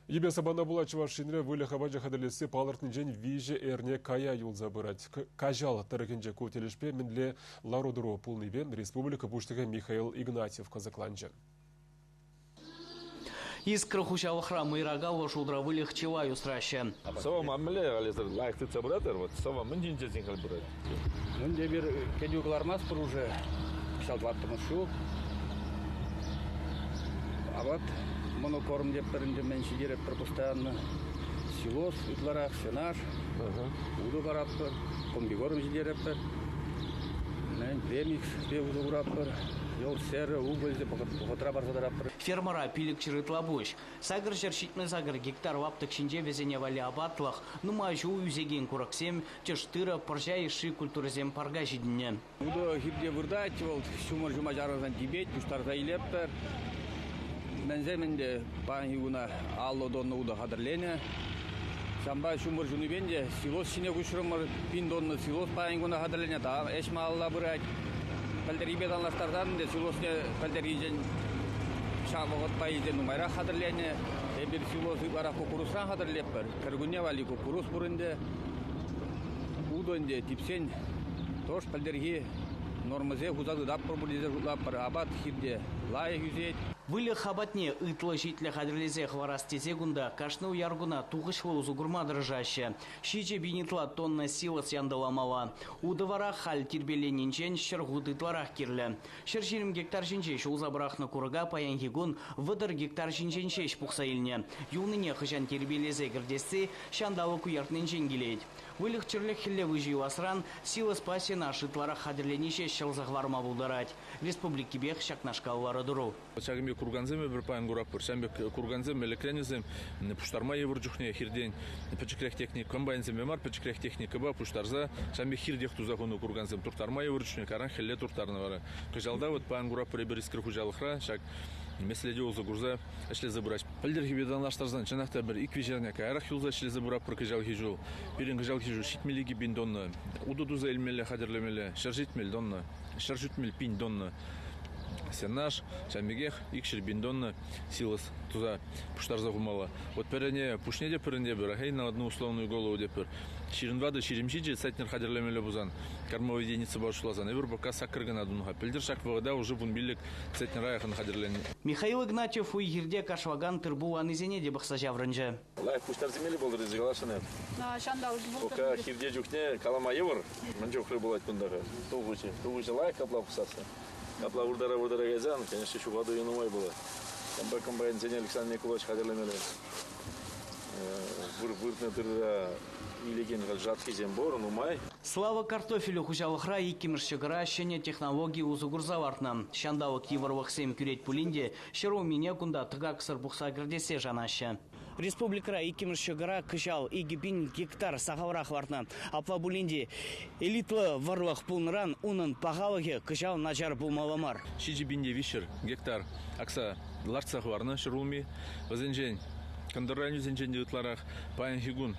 Ебе сабана була чувашинре выле хабаджа хадалесе палыртын жен виже эрне кая юлза бырать. Кажал тарыкенже көтелешпе менле ларудыру пулныбен республика буштыга Михаил Игнатьев казакланжан. Искра хучал храм Ирагал шудра вылех чеваю сраща. Сова мамле алезер лайфты цабратер вот сова мынчинче сингал брат. Мынде бир кедюклармас уже писал ваттымыз шу. А вот монокорм деп бірінде менші дереп бір постоянно силос үтларах сенаж уду бараппыр комбигорм жидереппір мен премикс певуду ураппыр йол серы угользе похотра барзадараппыр. Фермера пилик чырытлабуш. Сагыр жершитме сагыр гектар ваптык шинже везене вали абатлах, нумажу юзеген кураксем, тештыра паржа иши культурзем парга жидне. Уду хибде вырдать, вол шумар жума жаразан дебет, пуштарда илеппер. Менземенде панигуна алло донно уда хадырлене. Самба шумар жунубенде силос шине кушрымар пин донно силос панигуна хадырлене та эшма алла бырать. Пальдер ибеданлаштардан де силосне пальдер ижен шабогот пайден нумайра хадырлене. Эбир силос ибара кукурусран хадырлеппер. Кыргуне вали кукурус бурынде. Удонде типсен тош пальдерги нормазе хузады даппыр булизе худаппыр абат хирде лайы юзет. Выле хабатне ытлы житле хадрилезе хварастезе гунда кашны уяргуна тугышлы узугурма дрожаще. Шиче бинитла тонна сила сяндаламала. Удывара халь тирбеленинчен щергуды тварах кирле. Щерширим гектар жинчеш узабрахна курга паянхигун выдыр гектар жинченчеш пухсаилне. Юныне хыжан тирбелезе гірдессе шандалы куяртнен жеңгелейд. Вылых черлек хилле выжи асран сила спаси наши тварах хадриленище щелзахварма булдарать. Республики бех шакнашкаллары дуру. Курганземе бір паян гураппыр. Сәмбек курганзем электренезем пуштарма евр жүхне хирден печекрех техник комбайнзем мар печекрех техника ба пуштарза сәмбек хирдех тузахуну курганзем туртарма евр жүхне каран хелле туртарны бара. Кыжалда вот паян гураппыр бер искр хужалыхра шак меследе узы гурза эшле забыраш. Пилдер хибеданлаштарзан чанакта бер иквижерне кайрах юлза эшле забыраппыр кыжал хижу. Бирин кыжал хижу шитмелиги бин донна. Удудуза элмеле хадерлемеле шаржитмел донна. Шаржитмел пин донна. Сенаш, чамбегех, икшер биндонна, силас туда пуштарза гумала. Вот перене пушнеде перене бер, на одну условную голову депер. Ширинвада ширимчиджи сатнер хадерлемеле бузан. Кормовой единица башлазан. Эвер пока сакргана дунга. Пельдер шак вода уже бунбилик сатнер раяхан хадерлен. Михаил Игнатьев уйгирде кашваган тырбуан изене де бахсажа вранже. Лайф пуштарземели болдыр изгалашаны. На шандал жбул. Пока хивде жукне калама евр, манжок рыбалать кундага. Тугучи лайк аплапсаса. Капла урдара газан, конечно, еще воду и новой было. Там комбайн Зеня Александр Николаевич хадерлемеле. Выртна тырда илеген жатки зембор, нумай. Слава картофелю хужалыхра и кимиршигара щене технологии узугурзавартна. Шандавок евровых 7 кюреть пулинде, щеру меня кунда тыгаксыр бухса гердесе жанаща. Республика и кимиршигара кыжал и гибин гектар сахаврах вартна. Апла булинде элитлы варлах пулнран унын пахалыге кыжал начар булмаламар. Шиджи бинде вишер гектар акса ларцах варна шырулми. Вазенжень кандыраню зенженде утларах паян хигун.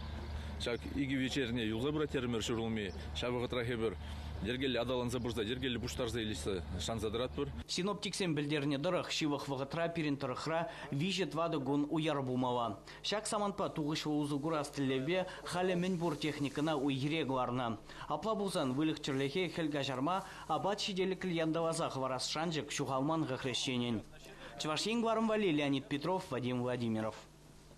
Шак иги вечерне юлза братермер шурулми, шабыгы трахебер, дергелі адалан забырза, дергелі буштарза илісі шан задыратпыр. Синоптиксен білдерне дырық, шивық вғытра перен тұрықра, вижет вады гун уяр бумала. Шак саманпа туғыш узугура стілебе, халі мен бур техникына уйгерегларна. Апла бузан вылық чырлехе хелга жарма, абат шиделік яндаваза хварас шанжик шухалман ғықрещенен. Чвашин Гларм Вали, Леонид Петров, Вадим Владимиров.